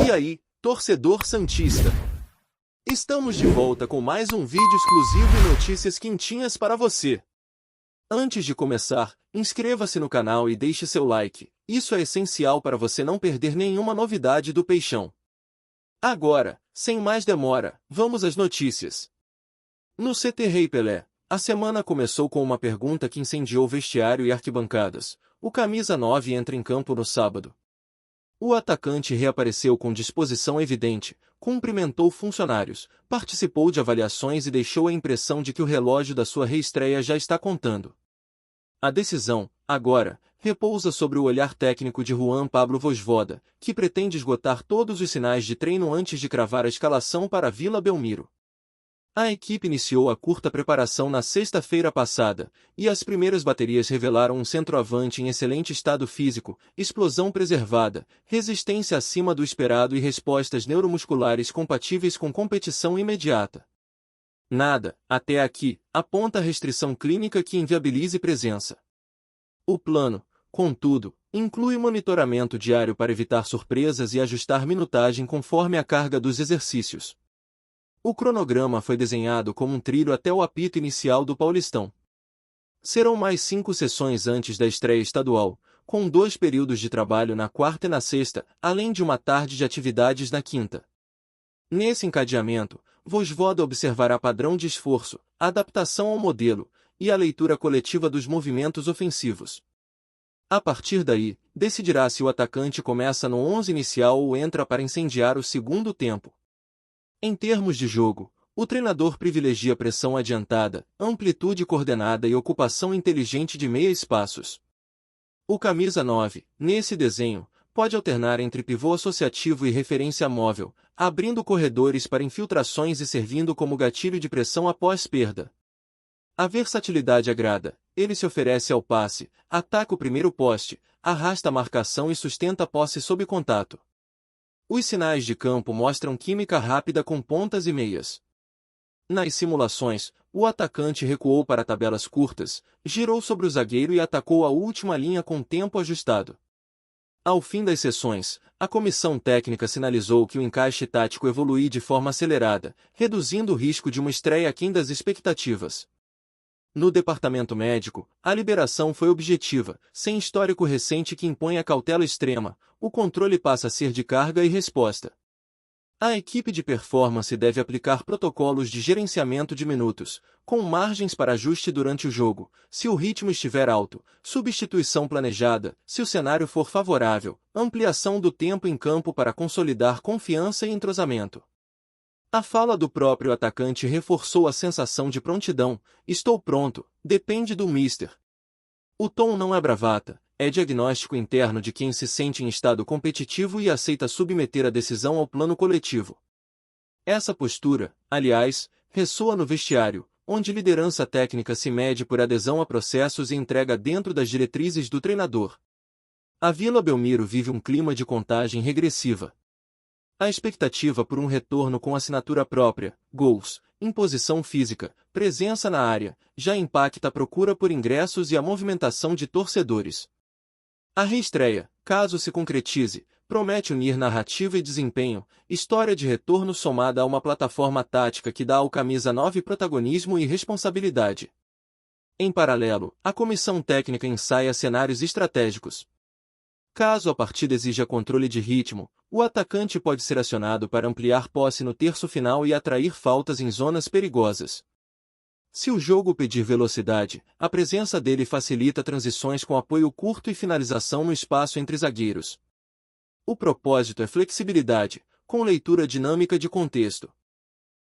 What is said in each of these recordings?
E aí, torcedor santista? Estamos de volta com mais um vídeo exclusivo e notícias quentinhas para você. Antes de começar, inscreva-se no canal e deixe seu like. Isso é essencial para você não perder nenhuma novidade do Peixão. Agora, sem mais demora, vamos às notícias. No CT Rei Pelé, a semana começou com uma pergunta que incendiou vestiário e arquibancadas. O camisa 9 entra em campo no sábado. O atacante reapareceu com disposição evidente, cumprimentou funcionários, participou de avaliações e deixou a impressão de que o relógio da sua reestreia já está contando. A decisão, agora, repousa sobre o olhar técnico de Juan Pablo Vojvoda, que pretende esgotar todos os sinais de treino antes de cravar a escalação para Vila Belmiro. A equipe iniciou a curta preparação na sexta-feira passada, e as primeiras baterias revelaram um centroavante em excelente estado físico, explosão preservada, resistência acima do esperado e respostas neuromusculares compatíveis com competição imediata. Nada, até aqui, aponta restrição clínica que inviabilize presença. O plano, contudo, inclui monitoramento diário para evitar surpresas e ajustar minutagem conforme a carga dos exercícios. O cronograma foi desenhado como um trilho até o apito inicial do Paulistão. Serão mais 5 sessões antes da estreia estadual, com 2 períodos de trabalho na quarta e na sexta, além de uma tarde de atividades na quinta. Nesse encadeamento, Vojvoda observará padrão de esforço, adaptação ao modelo e a leitura coletiva dos movimentos ofensivos. A partir daí, decidirá se o atacante começa no 11 inicial ou entra para incendiar o segundo tempo. Em termos de jogo, o treinador privilegia pressão adiantada, amplitude coordenada e ocupação inteligente de meia espaços. O camisa 9, nesse desenho, pode alternar entre pivô associativo e referência móvel, abrindo corredores para infiltrações e servindo como gatilho de pressão após perda. A versatilidade agrada, ele se oferece ao passe, ataca o primeiro poste, arrasta a marcação e sustenta a posse sob contato. Os sinais de campo mostram química rápida com pontas e meias. Nas simulações, o atacante recuou para tabelas curtas, girou sobre o zagueiro e atacou a última linha com tempo ajustado. Ao fim das sessões, a comissão técnica sinalizou que o encaixe tático evoluiu de forma acelerada, reduzindo o risco de uma estreia aquém das expectativas. No departamento médico, a liberação foi objetiva, sem histórico recente que impõe a cautela extrema, o controle passa a ser de carga e resposta. A equipe de performance deve aplicar protocolos de gerenciamento de minutos, com margens para ajuste durante o jogo, se o ritmo estiver alto, substituição planejada, se o cenário for favorável, ampliação do tempo em campo para consolidar confiança e entrosamento. A fala do próprio atacante reforçou a sensação de prontidão. Estou pronto, depende do mister. O tom não é bravata, é diagnóstico interno de quem se sente em estado competitivo e aceita submeter a decisão ao plano coletivo. Essa postura, aliás, ressoa no vestiário, onde liderança técnica se mede por adesão a processos e entrega dentro das diretrizes do treinador. A Vila Belmiro vive um clima de contagem regressiva. A expectativa por um retorno com assinatura própria, gols, imposição física, presença na área, já impacta a procura por ingressos e a movimentação de torcedores. A reestreia, caso se concretize, promete unir narrativa e desempenho, história de retorno somada a uma plataforma tática que dá ao camisa 9 protagonismo e responsabilidade. Em paralelo, a comissão técnica ensaia cenários estratégicos. Caso a partida exija controle de ritmo, o atacante pode ser acionado para ampliar posse no terço final e atrair faltas em zonas perigosas. Se o jogo pedir velocidade, a presença dele facilita transições com apoio curto e finalização no espaço entre zagueiros. O propósito é flexibilidade, com leitura dinâmica de contexto.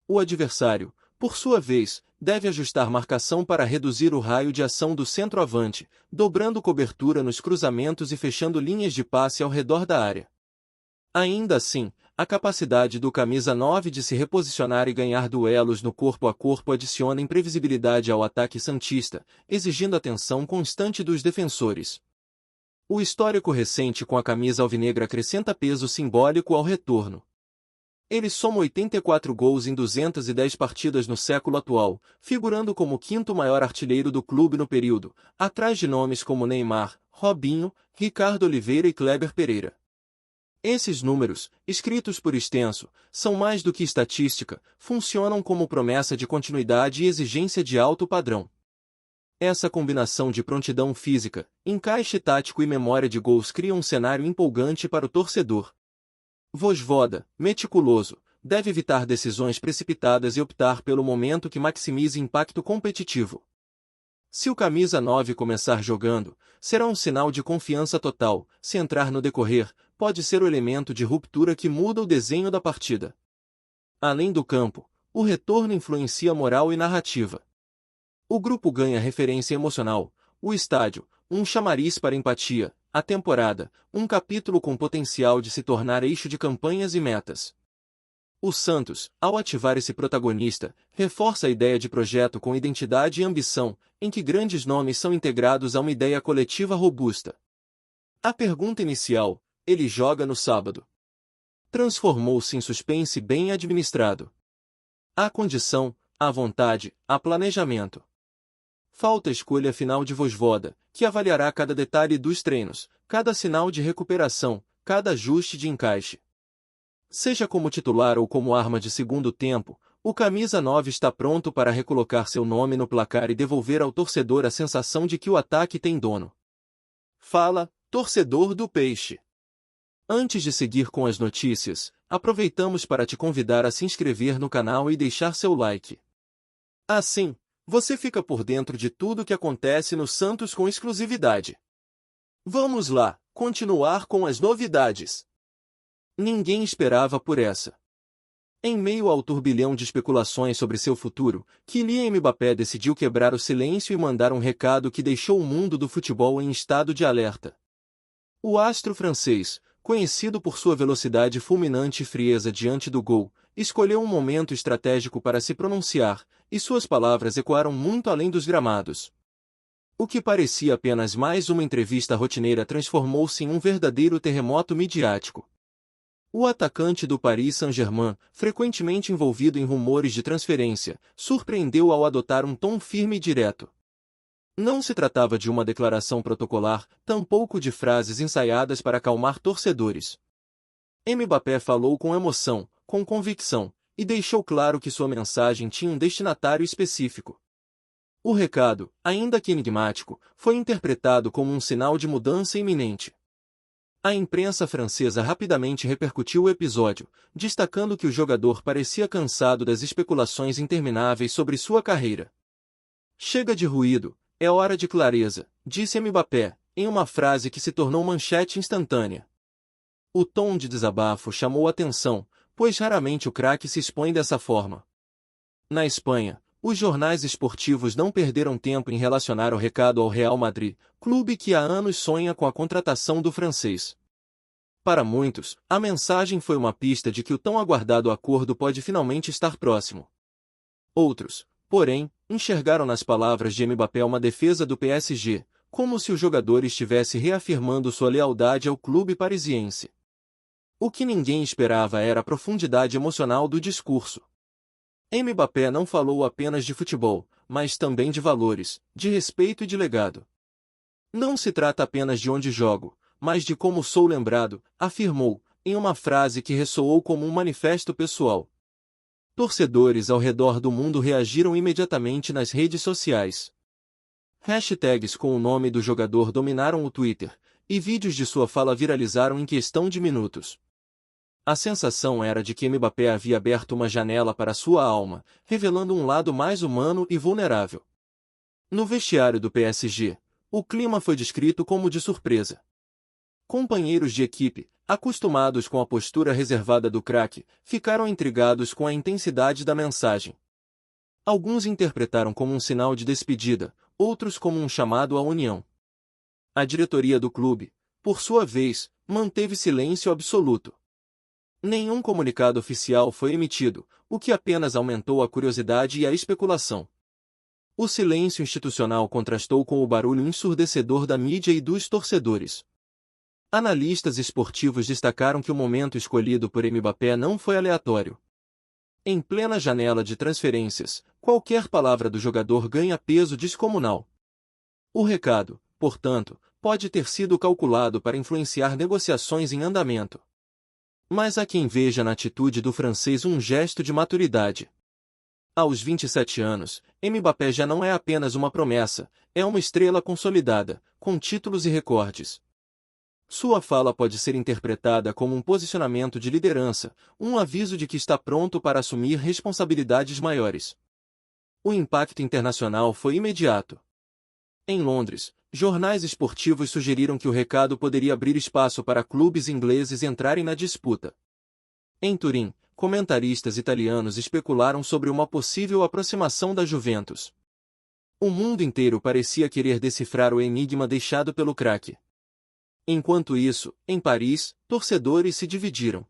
O adversário, por sua vez, deve ajustar marcação para reduzir o raio de ação do centroavante, dobrando cobertura nos cruzamentos e fechando linhas de passe ao redor da área. Ainda assim, a capacidade do camisa 9 de se reposicionar e ganhar duelos no corpo a corpo adiciona imprevisibilidade ao ataque santista, exigindo atenção constante dos defensores. O histórico recente com a camisa alvinegra acrescenta peso simbólico ao retorno. Ele soma 84 gols em 210 partidas no século atual, figurando como o quinto maior artilheiro do clube no período, atrás de nomes como Neymar, Robinho, Ricardo Oliveira e Kleber Pereira. Esses números, escritos por extenso, são mais do que estatística, funcionam como promessa de continuidade e exigência de alto padrão. Essa combinação de prontidão física, encaixe tático e memória de gols cria um cenário empolgante para o torcedor. Vojvoda, meticuloso, deve evitar decisões precipitadas e optar pelo momento que maximize impacto competitivo. Se o camisa 9 começar jogando, será um sinal de confiança total. Se entrar no decorrer, pode ser o elemento de ruptura que muda o desenho da partida. Além do campo, o retorno influencia moral e narrativa. O grupo ganha referência emocional, o estádio, um chamariz para empatia, a temporada, um capítulo com potencial de se tornar eixo de campanhas e metas. O Santos, ao ativar esse protagonista, reforça a ideia de projeto com identidade e ambição, em que grandes nomes são integrados a uma ideia coletiva robusta. A pergunta inicial, ele joga no sábado, transformou-se em suspense bem administrado. Há condição, há vontade, há planejamento. Falta escolha final de Vojvoda, que avaliará cada detalhe dos treinos, cada sinal de recuperação, cada ajuste de encaixe. Seja como titular ou como arma de segundo tempo, o camisa 9 está pronto para recolocar seu nome no placar e devolver ao torcedor a sensação de que o ataque tem dono. Fala, torcedor do Peixe! Antes de seguir com as notícias, aproveitamos para te convidar a se inscrever no canal e deixar seu like. Assim, você fica por dentro de tudo o que acontece no Santos com exclusividade. Vamos lá, continuar com as novidades. Ninguém esperava por essa. Em meio ao turbilhão de especulações sobre seu futuro, Kylian Mbappé decidiu quebrar o silêncio e mandar um recado que deixou o mundo do futebol em estado de alerta. O astro francês, conhecido por sua velocidade fulminante e frieza diante do gol, escolheu um momento estratégico para se pronunciar, e suas palavras ecoaram muito além dos gramados. O que parecia apenas mais uma entrevista rotineira transformou-se em um verdadeiro terremoto midiático. O atacante do Paris Saint-Germain, frequentemente envolvido em rumores de transferência, surpreendeu ao adotar um tom firme e direto. Não se tratava de uma declaração protocolar, tampouco de frases ensaiadas para acalmar torcedores. Mbappé falou com emoção, com convicção, e deixou claro que sua mensagem tinha um destinatário específico. O recado, ainda que enigmático, foi interpretado como um sinal de mudança iminente. A imprensa francesa rapidamente repercutiu o episódio, destacando que o jogador parecia cansado das especulações intermináveis sobre sua carreira. Chega de ruído, é hora de clareza, disse Mbappé, em uma frase que se tornou manchete instantânea. O tom de desabafo chamou atenção, pois raramente o craque se expõe dessa forma. Na Espanha, os jornais esportivos não perderam tempo em relacionar o recado ao Real Madrid, clube que há anos sonha com a contratação do francês. Para muitos, a mensagem foi uma pista de que o tão aguardado acordo pode finalmente estar próximo. Outros, porém, enxergaram nas palavras de Mbappé uma defesa do PSG, como se o jogador estivesse reafirmando sua lealdade ao clube parisiense. O que ninguém esperava era a profundidade emocional do discurso. Mbappé não falou apenas de futebol, mas também de valores, de respeito e de legado. Não se trata apenas de onde jogo, mas de como sou lembrado, afirmou, em uma frase que ressoou como um manifesto pessoal. Torcedores ao redor do mundo reagiram imediatamente nas redes sociais. Hashtags com o nome do jogador dominaram o Twitter, e vídeos de sua fala viralizaram em questão de minutos. A sensação era de que Mbappé havia aberto uma janela para sua alma, revelando um lado mais humano e vulnerável. No vestiário do PSG, o clima foi descrito como de surpresa. Companheiros de equipe, acostumados com a postura reservada do craque, ficaram intrigados com a intensidade da mensagem. Alguns interpretaram como um sinal de despedida, outros como um chamado à união. A diretoria do clube, por sua vez, manteve silêncio absoluto. Nenhum comunicado oficial foi emitido, o que apenas aumentou a curiosidade e a especulação. O silêncio institucional contrastou com o barulho ensurdecedor da mídia e dos torcedores. Analistas esportivos destacaram que o momento escolhido por Mbappé não foi aleatório. Em plena janela de transferências, qualquer palavra do jogador ganha peso descomunal. O recado, portanto, pode ter sido calculado para influenciar negociações em andamento. Mas há quem veja na atitude do francês um gesto de maturidade. Aos 27 anos, Mbappé já não é apenas uma promessa, é uma estrela consolidada, com títulos e recordes. Sua fala pode ser interpretada como um posicionamento de liderança, um aviso de que está pronto para assumir responsabilidades maiores. O impacto internacional foi imediato. Em Londres, jornais esportivos sugeriram que o recado poderia abrir espaço para clubes ingleses entrarem na disputa. Em Turim, comentaristas italianos especularam sobre uma possível aproximação da Juventus. O mundo inteiro parecia querer decifrar o enigma deixado pelo craque. Enquanto isso, em Paris, torcedores se dividiram.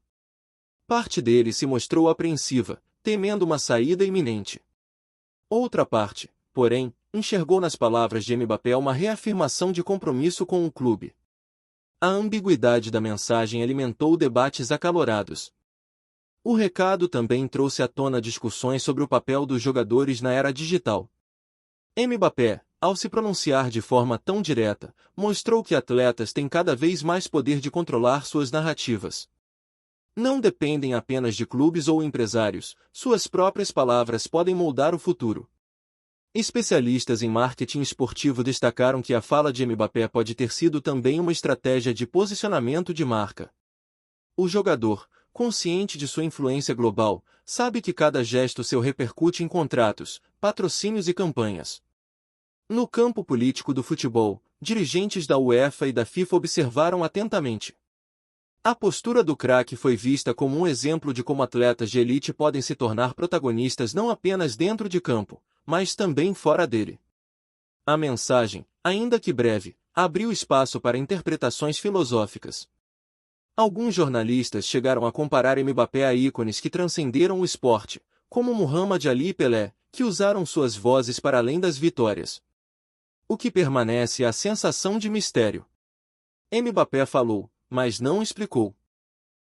Parte deles se mostrou apreensiva, temendo uma saída iminente. Outra parte, porém, enxergou nas palavras de Mbappé uma reafirmação de compromisso com o clube. A ambiguidade da mensagem alimentou debates acalorados. O recado também trouxe à tona discussões sobre o papel dos jogadores na era digital. Mbappé, ao se pronunciar de forma tão direta, mostrou que atletas têm cada vez mais poder de controlar suas narrativas. Não dependem apenas de clubes ou empresários, suas próprias palavras podem moldar o futuro. Especialistas em marketing esportivo destacaram que a fala de Mbappé pode ter sido também uma estratégia de posicionamento de marca. O jogador, consciente de sua influência global, sabe que cada gesto seu repercute em contratos, patrocínios e campanhas. No campo político do futebol, dirigentes da UEFA e da FIFA observaram atentamente. A postura do craque foi vista como um exemplo de como atletas de elite podem se tornar protagonistas não apenas dentro de campo, mas também fora dele. A mensagem, ainda que breve, abriu espaço para interpretações filosóficas. Alguns jornalistas chegaram a comparar Mbappé a ícones que transcenderam o esporte, como Muhammad Ali e Pelé, que usaram suas vozes para além das vitórias. O que permanece é a sensação de mistério. Mbappé falou, mas não explicou.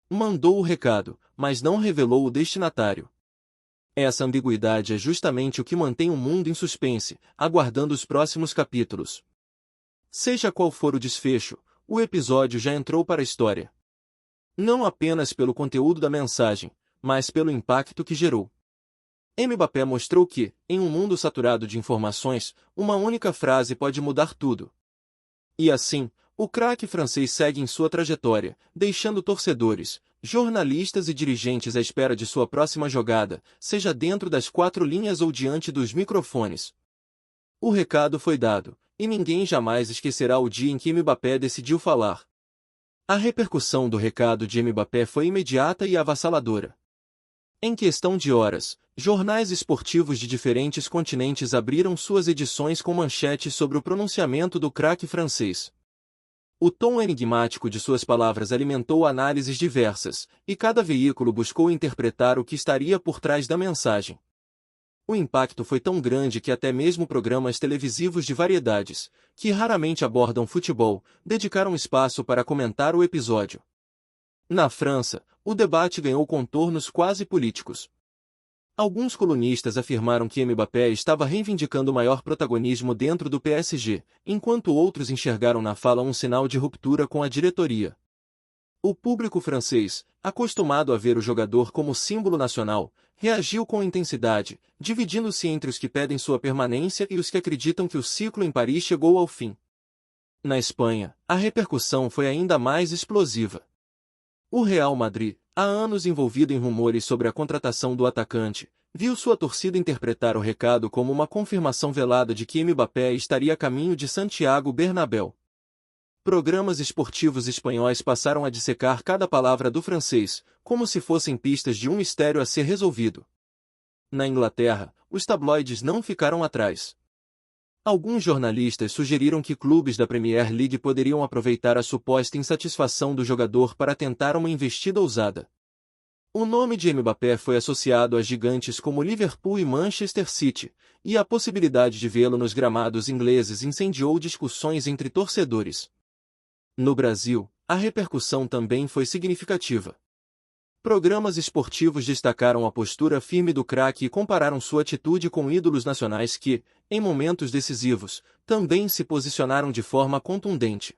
Mandou o recado, mas não revelou o destinatário. Essa ambiguidade é justamente o que mantém o mundo em suspense, aguardando os próximos capítulos. Seja qual for o desfecho, o episódio já entrou para a história. Não apenas pelo conteúdo da mensagem, mas pelo impacto que gerou. Mbappé mostrou que, em um mundo saturado de informações, uma única frase pode mudar tudo. E assim, o craque francês segue em sua trajetória, deixando torcedores, jornalistas e dirigentes à espera de sua próxima jogada, seja dentro das quatro linhas ou diante dos microfones. O recado foi dado, e ninguém jamais esquecerá o dia em que Mbappé decidiu falar. A repercussão do recado de Mbappé foi imediata e avassaladora. Em questão de horas, jornais esportivos de diferentes continentes abriram suas edições com manchetes sobre o pronunciamento do craque francês. O tom enigmático de suas palavras alimentou análises diversas, e cada veículo buscou interpretar o que estaria por trás da mensagem. O impacto foi tão grande que até mesmo programas televisivos de variedades, que raramente abordam futebol, dedicaram espaço para comentar o episódio. Na França, o debate ganhou contornos quase políticos. Alguns colunistas afirmaram que Mbappé estava reivindicando maior protagonismo dentro do PSG, enquanto outros enxergaram na fala um sinal de ruptura com a diretoria. O público francês, acostumado a ver o jogador como símbolo nacional, reagiu com intensidade, dividindo-se entre os que pedem sua permanência e os que acreditam que o ciclo em Paris chegou ao fim. Na Espanha, a repercussão foi ainda mais explosiva. O Real Madrid, há anos envolvido em rumores sobre a contratação do atacante, viu sua torcida interpretar o recado como uma confirmação velada de que Mbappé estaria a caminho de Santiago Bernabéu. Programas esportivos espanhóis passaram a dissecar cada palavra do francês, como se fossem pistas de um mistério a ser resolvido. Na Inglaterra, os tabloides não ficaram atrás. Alguns jornalistas sugeriram que clubes da Premier League poderiam aproveitar a suposta insatisfação do jogador para tentar uma investida ousada. O nome de Mbappé foi associado a gigantes como Liverpool e Manchester City, e a possibilidade de vê-lo nos gramados ingleses incendiou discussões entre torcedores. No Brasil, a repercussão também foi significativa. Programas esportivos destacaram a postura firme do craque e compararam sua atitude com ídolos nacionais que, em momentos decisivos, também se posicionaram de forma contundente.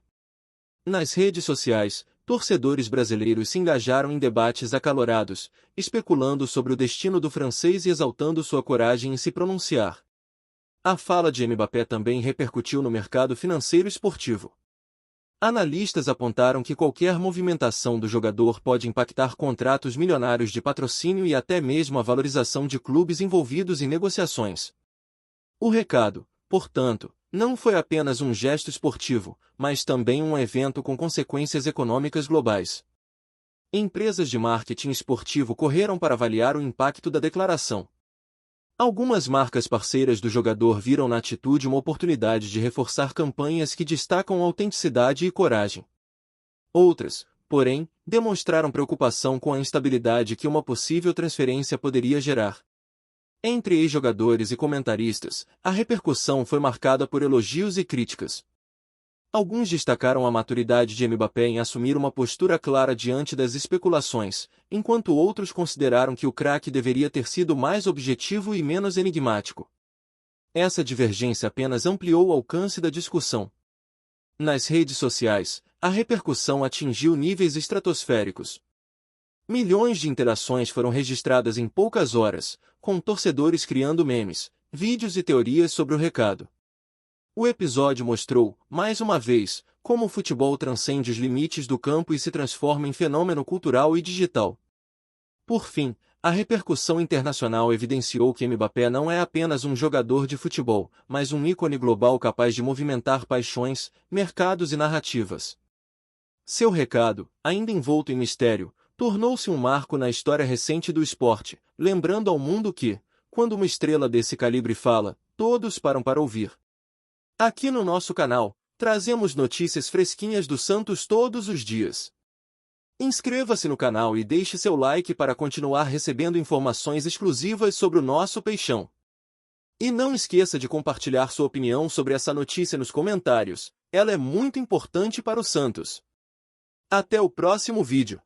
Nas redes sociais, torcedores brasileiros se engajaram em debates acalorados, especulando sobre o destino do francês e exaltando sua coragem em se pronunciar. A fala de Mbappé também repercutiu no mercado financeiro esportivo. Analistas apontaram que qualquer movimentação do jogador pode impactar contratos milionários de patrocínio e até mesmo a valorização de clubes envolvidos em negociações. O recado, portanto, não foi apenas um gesto esportivo, mas também um evento com consequências econômicas globais. Empresas de marketing esportivo correram para avaliar o impacto da declaração. Algumas marcas parceiras do jogador viram na atitude uma oportunidade de reforçar campanhas que destacam autenticidade e coragem. Outras, porém, demonstraram preocupação com a instabilidade que uma possível transferência poderia gerar. Entre ex-jogadores e comentaristas, a repercussão foi marcada por elogios e críticas. Alguns destacaram a maturidade de Mbappé em assumir uma postura clara diante das especulações, enquanto outros consideraram que o craque deveria ter sido mais objetivo e menos enigmático. Essa divergência apenas ampliou o alcance da discussão. Nas redes sociais, a repercussão atingiu níveis estratosféricos. Milhões de interações foram registradas em poucas horas, com torcedores criando memes, vídeos e teorias sobre o recado. O episódio mostrou, mais uma vez, como o futebol transcende os limites do campo e se transforma em fenômeno cultural e digital. Por fim, a repercussão internacional evidenciou que Mbappé não é apenas um jogador de futebol, mas um ícone global capaz de movimentar paixões, mercados e narrativas. Seu recado, ainda envolto em mistério, tornou-se um marco na história recente do esporte, lembrando ao mundo que, quando uma estrela desse calibre fala, todos param para ouvir. Aqui no nosso canal, trazemos notícias fresquinhas do Santos todos os dias. Inscreva-se no canal e deixe seu like para continuar recebendo informações exclusivas sobre o nosso peixão. E não esqueça de compartilhar sua opinião sobre essa notícia nos comentários, ela é muito importante para o Santos. Até o próximo vídeo.